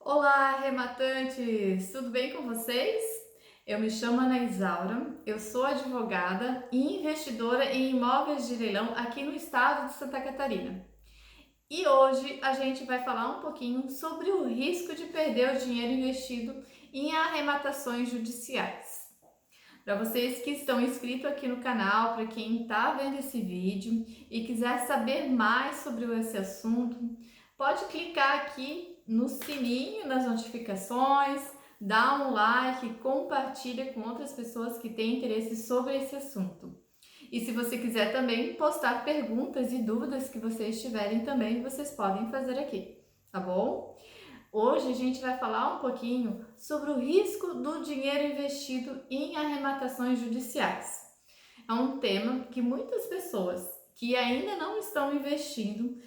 Olá, arrematantes! Tudo bem com vocês? Eu me chamo Ana Isaura, eu sou advogada e investidora em imóveis de leilão aqui no estado de Santa Catarina. E hoje a gente vai falar um pouquinho sobre o risco de perder o dinheiro investido em arrematações judiciais. Para vocês que estão inscritos aqui no canal, para quem está vendo esse vídeo e quiser saber mais sobre esse assunto, pode clicar aqui no sininho das notificações, dá um like, compartilha com outras pessoas que têm interesse sobre esse assunto. E se você quiser também postar perguntas e dúvidas que vocês tiverem também, vocês podem fazer aqui, tá bom? Hoje a gente vai falar um pouquinho sobre o risco do dinheiro investido em arrematações judiciais. É um tema que muitas pessoas que ainda não estão investindo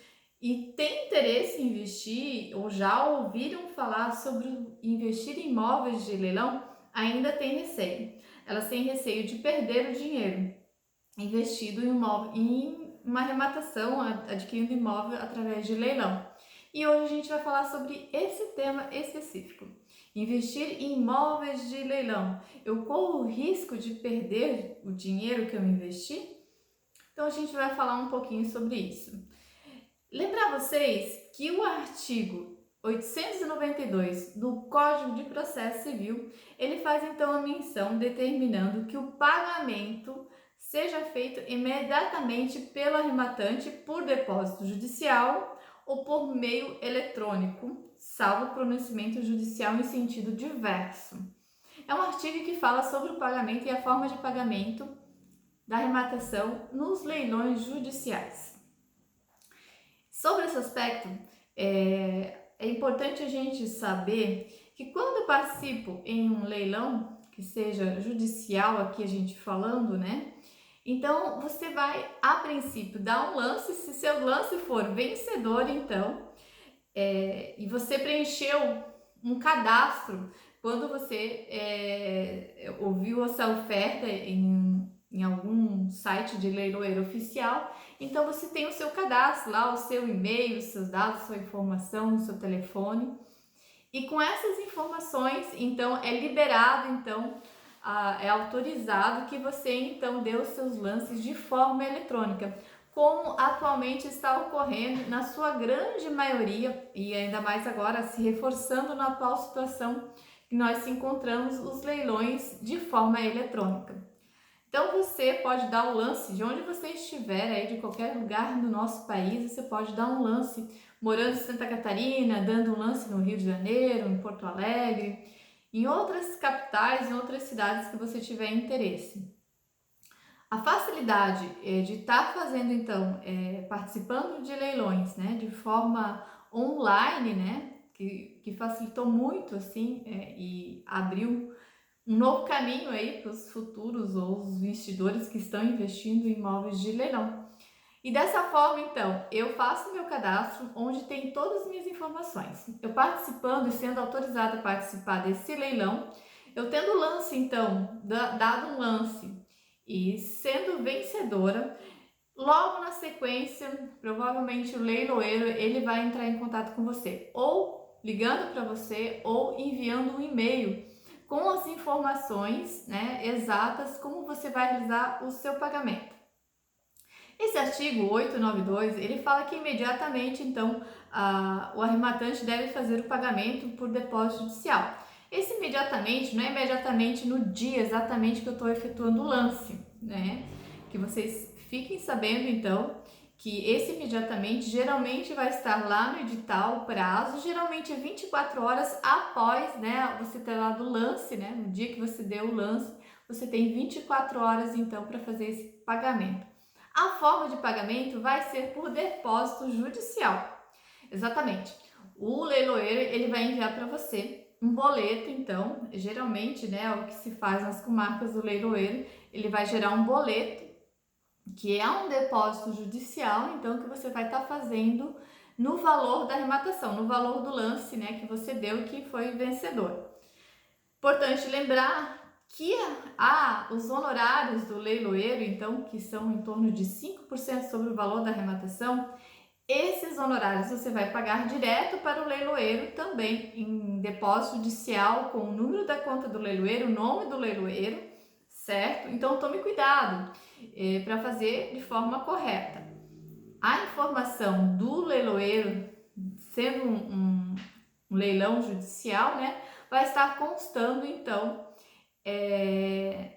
e têm interesse em investir ou já ouviram falar sobre investir em imóveis de leilão ainda têm receio. Elas têm receio de perder o dinheiro investido em uma arrematação, adquirindo imóvel através de leilão. E hoje a gente vai falar sobre esse tema específico. Investir em imóveis de leilão. Eu corro o risco de perder o dinheiro que eu investi? Então a gente vai falar um pouquinho sobre isso. Lembrar vocês que o artigo 892 do Código de Processo Civil, ele faz então a menção determinando que o pagamento seja feito imediatamente pelo arrematante por depósito judicial ou por meio eletrônico, salvo pronunciamento judicial em sentido diverso. É um artigo que fala sobre o pagamento e a forma de pagamento da arrematação nos leilões judiciais. Sobre esse aspecto, é importante a gente saber que quando eu participo em um leilão, que seja judicial aqui a gente falando, né? Então você vai, a princípio, dar um lance, se seu lance for vencedor, então, e você preencheu um cadastro quando você ouviu essa oferta em algum site de leiloeiro oficial, então você tem o seu cadastro lá, o seu e-mail, os seus dados, sua informação, o seu telefone, e com essas informações, então, é liberado, então, é autorizado que você, então, dê os seus lances de forma eletrônica, como atualmente está ocorrendo na sua grande maioria, e ainda mais agora se reforçando na atual situação que nós encontramos os leilões de forma eletrônica. Então você pode dar o lance de onde você estiver, aí de qualquer lugar do nosso país, você pode dar um lance morando em Santa Catarina, dando um lance no Rio de Janeiro, em Porto Alegre, em outras capitais, em outras cidades que você tiver interesse. A facilidade de estar fazendo, então, participando de leilões, né, de forma online, né, que facilitou muito, assim, e abriu um novo caminho aí para os futuros ou os investidores que estão investindo em imóveis de leilão. E dessa forma, então, eu faço meu cadastro onde tem todas as minhas informações. Eu participando e sendo autorizada a participar desse leilão, eu tendo lance, então, dado um lance e sendo vencedora, logo na sequência, provavelmente o leiloeiro ele vai entrar em contato com você, ou ligando para você, ou enviando um e-mail com as informações, né, exatas como você vai realizar o seu pagamento. Esse artigo 892, ele fala que imediatamente, então, o arrematante deve fazer o pagamento por depósito judicial. Esse imediatamente não é imediatamente no dia exatamente que eu estou efetuando o lance, né? Que vocês fiquem sabendo, então, que esse imediatamente geralmente vai estar lá no edital, o prazo, geralmente é 24 horas após, né, você ter dado o lance, né? No dia que você deu o lance, você tem 24 horas, então, para fazer esse pagamento. A forma de pagamento vai ser por depósito judicial. Exatamente. O leiloeiro ele vai enviar para você um boleto, então, geralmente, né, o que se faz nas comarcas do leiloeiro, ele vai gerar um boleto, que é um depósito judicial, então, que você vai estar fazendo no valor da arrematação, no valor do lance, né, que você deu e que foi vencedor. Importante lembrar que os honorários do leiloeiro, então, que são em torno de 5% sobre o valor da arrematação, Esses honorários você vai pagar direto para o leiloeiro também em depósito judicial com o número da conta do leiloeiro, o nome do leiloeiro, certo? Então tome cuidado para fazer de forma correta. A informação do leiloeiro, sendo um leilão judicial, né, vai estar constando então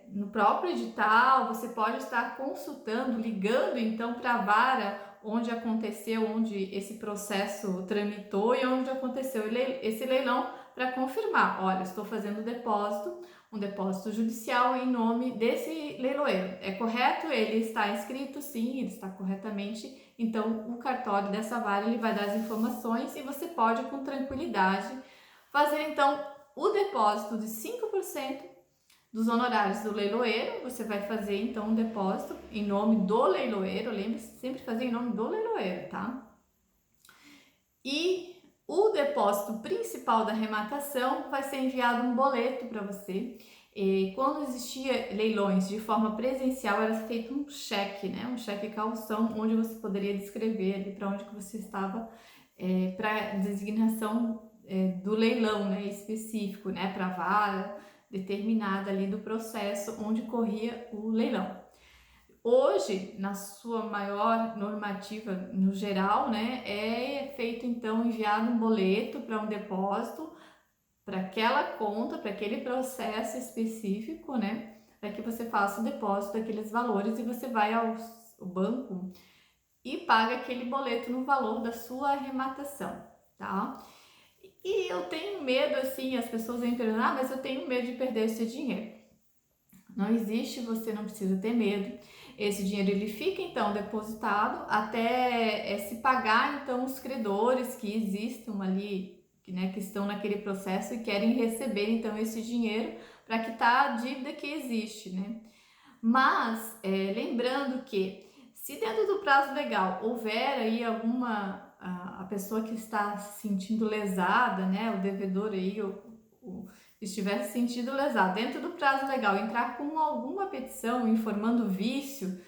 no próprio edital. Você pode estar consultando, ligando então para a vara onde aconteceu, onde esse processo tramitou e onde aconteceu esse leilão, para confirmar, olha, estou fazendo um depósito judicial em nome desse leiloeiro. É correto? Ele está inscrito? Sim, ele está corretamente. Então, o cartório dessa vara ele vai dar as informações e você pode, com tranquilidade, fazer então o depósito de 5% dos honorários do leiloeiro. Você vai fazer então um depósito em nome do leiloeiro. Lembre-se sempre de fazer em nome do leiloeiro, tá? E o depósito principal da arrematação vai ser enviado um boleto para você. E quando existia leilões de forma presencial, era feito um cheque, né? Um cheque calção, onde você poderia descrever ali para onde que você estava, para designação do leilão, né? Específico, né? Para a vara determinada ali do processo onde corria o leilão. Hoje, na sua maior normativa no geral, né, é feito então enviado um boleto para um depósito, para aquela conta, para aquele processo específico, né, para que você faça o depósito daqueles valores e você vai ao banco e paga aquele boleto no valor da sua arrematação, tá? E eu tenho medo, assim, as pessoas vêm perguntar, mas eu tenho medo de perder esse dinheiro. Não existe, você não precisa ter medo. Esse dinheiro ele fica então depositado até se pagar então os credores que existam ali, né, que estão naquele processo e querem receber então esse dinheiro para quitar a dívida que existe, né? Mas lembrando que se dentro do prazo legal houver aí alguma a pessoa que está se sentindo lesada, né, o devedor aí, estiver se sentindo lesado dentro do prazo legal, entrar com alguma petição informando vício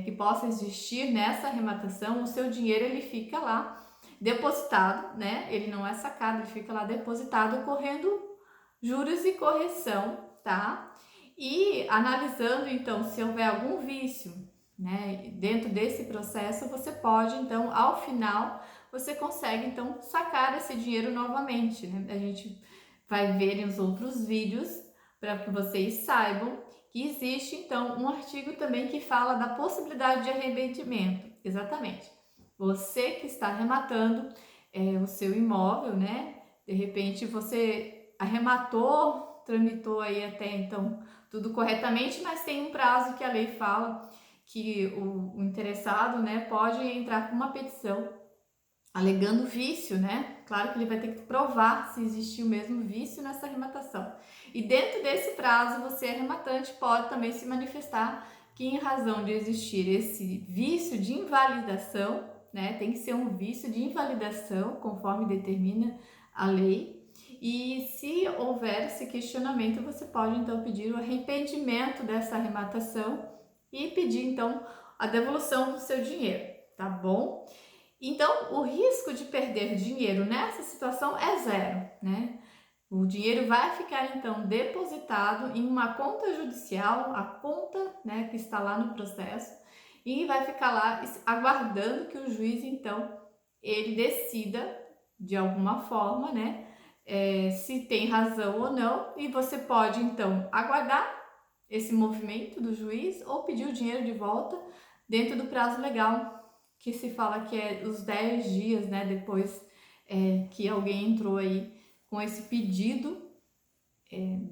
que possa existir nessa arrematação, o seu dinheiro ele fica lá depositado, né? Ele não é sacado, ele fica lá depositado, correndo juros e correção, tá? E analisando então se houver algum vício, né, dentro desse processo, você pode então, ao final, você consegue então sacar esse dinheiro novamente, né? A gente vai ver os outros vídeos para que vocês saibam que existe então um artigo também que fala da possibilidade de arrependimento. Exatamente. Você que está arrematando o seu imóvel, né? De repente você arrematou, tramitou aí até então tudo corretamente, mas tem um prazo que a lei fala que o interessado, né, pode entrar com uma petição alegando vício, né? Claro que ele vai ter que provar se existiu mesmo vício nessa arrematação. E dentro desse prazo, você, arrematante, pode também se manifestar que, em razão de existir esse vício de invalidação, né? Tem que ser um vício de invalidação, conforme determina a lei. E se houver esse questionamento, você pode então pedir o arrependimento dessa arrematação e pedir então a devolução do seu dinheiro, tá bom? Então, o risco de perder dinheiro nessa situação é zero, né? O dinheiro vai ficar então depositado em uma conta judicial, a conta, né, que está lá no processo, e vai ficar lá aguardando que o juiz então ele decida de alguma forma, né, se tem razão ou não, e você pode então aguardar esse movimento do juiz ou pedir o dinheiro de volta dentro do prazo legal, que se fala que é os 10 dias, né, depois que alguém entrou aí com esse pedido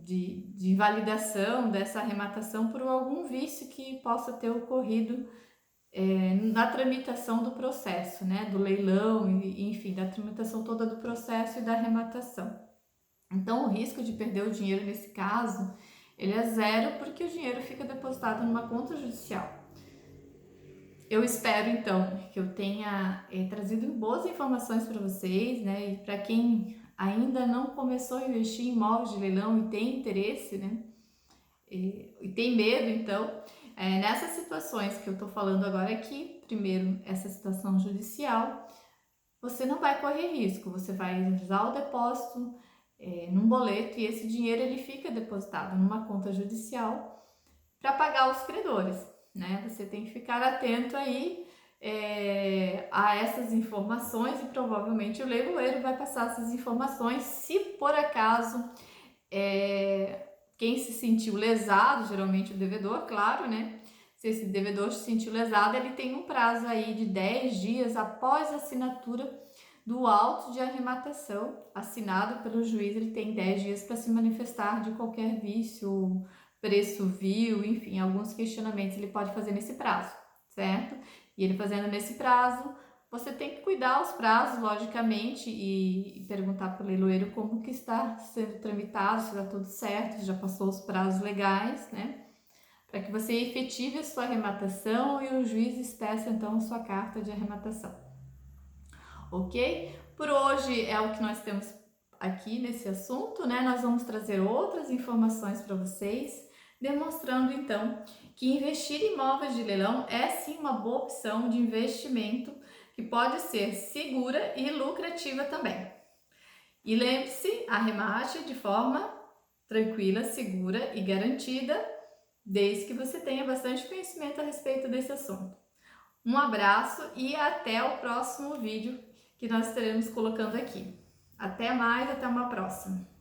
de invalidação dessa arrematação por algum vício que possa ter ocorrido na tramitação do processo, né, do leilão, enfim, da tramitação toda do processo e da arrematação. Então, o risco de perder o dinheiro nesse caso, ele é zero, porque o dinheiro fica depositado numa conta judicial. Eu espero então que eu tenha trazido boas informações para vocês, né? E para quem ainda não começou a investir em imóveis de leilão e tem interesse, né? E tem medo, então, nessas situações que eu tô falando agora aqui, primeiro essa situação judicial você não vai correr risco, você vai usar o depósito num boleto e esse dinheiro ele fica depositado numa conta judicial para pagar os credores, né? Você tem que ficar atento aí a essas informações e provavelmente o leiloeiro vai passar essas informações se por acaso quem se sentiu lesado, geralmente o devedor, claro, né? Se esse devedor se sentiu lesado, ele tem um prazo aí de 10 dias após a assinatura do auto de arrematação assinado pelo juiz. Ele tem 10 dias para se manifestar de qualquer vício, preço vil, enfim, alguns questionamentos ele pode fazer nesse prazo, certo? E ele fazendo nesse prazo, você tem que cuidar os prazos, logicamente, e perguntar para o leiloeiro como que está sendo tramitado, se está tudo certo, se já passou os prazos legais, né? Para que você efetive a sua arrematação e o juiz espeça então a sua carta de arrematação. Ok? Por hoje é o que nós temos aqui nesse assunto, né? Nós vamos trazer outras informações para vocês, demonstrando então que investir em imóveis de leilão é sim uma boa opção de investimento que pode ser segura e lucrativa também. E lembre-se, arremate de forma tranquila, segura e garantida, desde que você tenha bastante conhecimento a respeito desse assunto. Um abraço e até o próximo vídeo que nós estaremos colocando aqui. Até mais, até uma próxima!